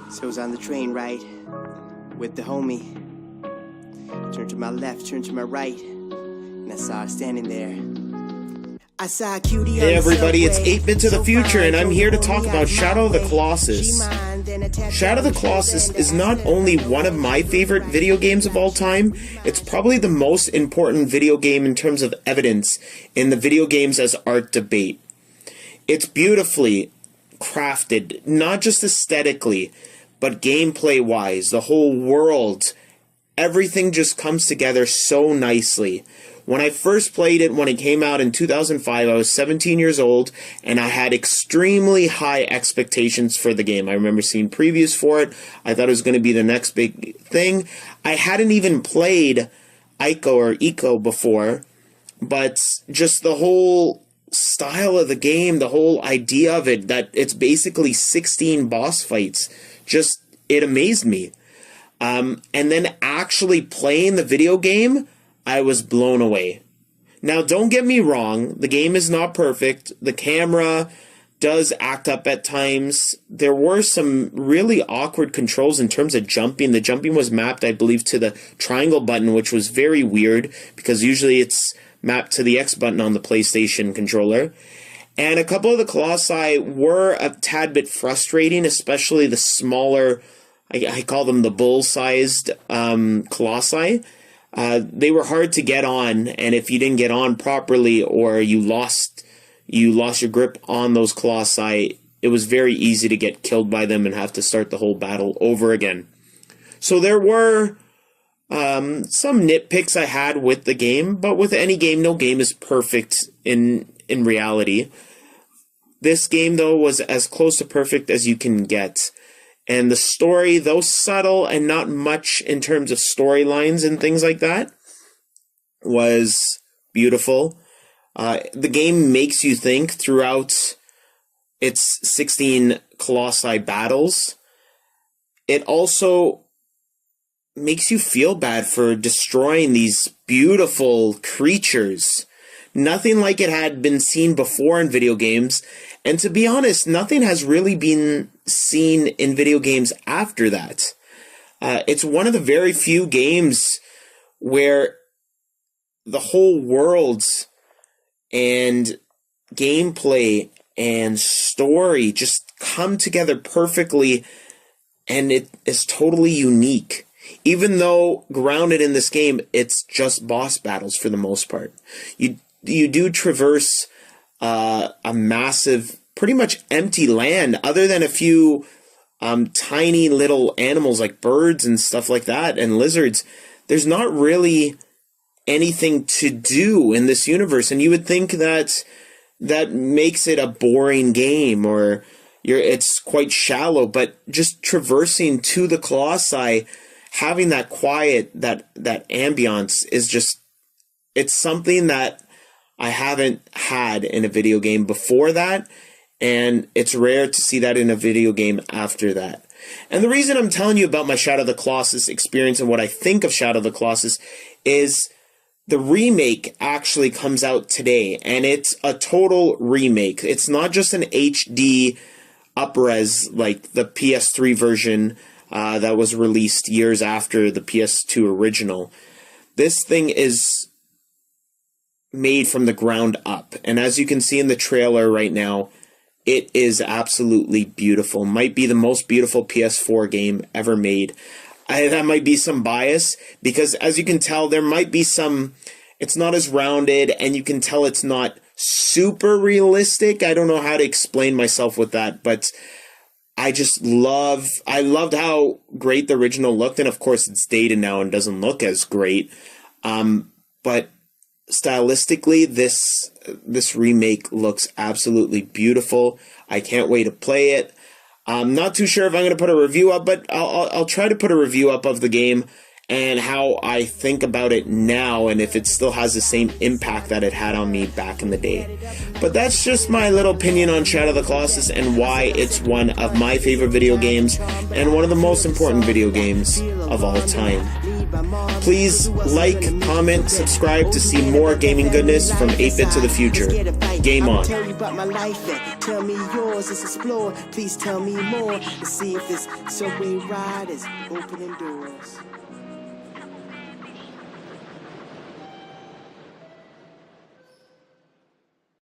So I was on the train, right, with the homie. Turned to my left, turned to my right, and I saw her standing there. I saw a cutie. Hey everybody, it's 8-Bit to the Future, and I'm here to talk about Shadow of the Colossus. Shadow of the Colossus is not only one of my favorite video games of all time, it's probably the most important video game in terms of evidence in the video games as art debate. It's beautifully crafted, not just aesthetically, but gameplay-wise. The whole world, everything just comes together so nicely. When I first played it, when it came out in 2005, I was 17 years old, and I had extremely high expectations for the game. I remember seeing previews for it. I thought it was going to be the next big thing. I hadn't even played Ico before, but just the whole style of the game, the whole idea of it, that it's basically 16 boss fights, just, it amazed me. And then actually playing the video game, I was blown away. Now, don't get me wrong, the game is not perfect. The camera does act up at times. There were some really awkward controls in terms of jumping. The jumping was mapped, I believe, to the triangle button, which was very weird, because usually it's mapped to the X button on the PlayStation controller. And a couple of the Colossi were a tad bit frustrating, especially the smaller, I call them the bull-sized Colossi. They were hard to get on, and if you didn't get on properly or you lost your grip on those Colossi, it was very easy to get killed by them and have to start the whole battle over again. So there were some nitpicks I had with the game, but with any game, no game is perfect in reality. This game, though, was as close to perfect as you can get. And the story, though subtle and not much in terms of storylines and things like that, was beautiful. The game makes you think throughout its 16 Colossi battles. It also makes you feel bad for destroying these beautiful creatures. Nothing like it had been seen before in video games. And to be honest, nothing has really been seen in video games after that. It's one of the very few games where the whole world and gameplay and story just come together perfectly, and it is totally unique. Even though grounded in this game, it's just boss battles for the most part. You do traverse a massive, pretty much empty land, other than a few tiny little animals like birds and stuff like that, and lizards. There's not really anything to do in this universe, and you would think that makes it a boring game, or it's quite shallow, but just traversing to the Colossi, having that quiet, that ambiance is just, it's something that I haven't had in a video game before that, and it's rare to see that in a video game after that. And the reason I'm telling you about my Shadow of the Colossus experience and what I think of Shadow of the Colossus is the remake actually comes out today, and it's a total remake. It's not just an HD up-res like the PS3 version that was released years after the PS2 original. This thing is made from the ground up, and as you can see in the trailer right now, it is absolutely beautiful. Might be the most beautiful PS4 game ever made. That might be some bias, because as you can tell, there might be some, it's not as rounded, and you can tell it's not super realistic. I don't know how to explain myself with that, but I loved how great the original looked, and of course it's dated now and doesn't look as great, but stylistically, this remake looks absolutely beautiful. I can't wait to play it. I'm not too sure if I'm going to put a review up, but I'll try to put a review up of the game and how I think about it now, and if it still has the same impact that it had on me back in the day. But that's just my little opinion on Shadow of the Colossus and why it's one of my favorite video games and one of the most important video games of all time. Please like, comment, subscribe to see more gaming goodness from 8-Bit to the Future. Game on. Tell you about my life and tell me yours. Let's explore. Please tell me more. Let's see if this subway ride is opening doors.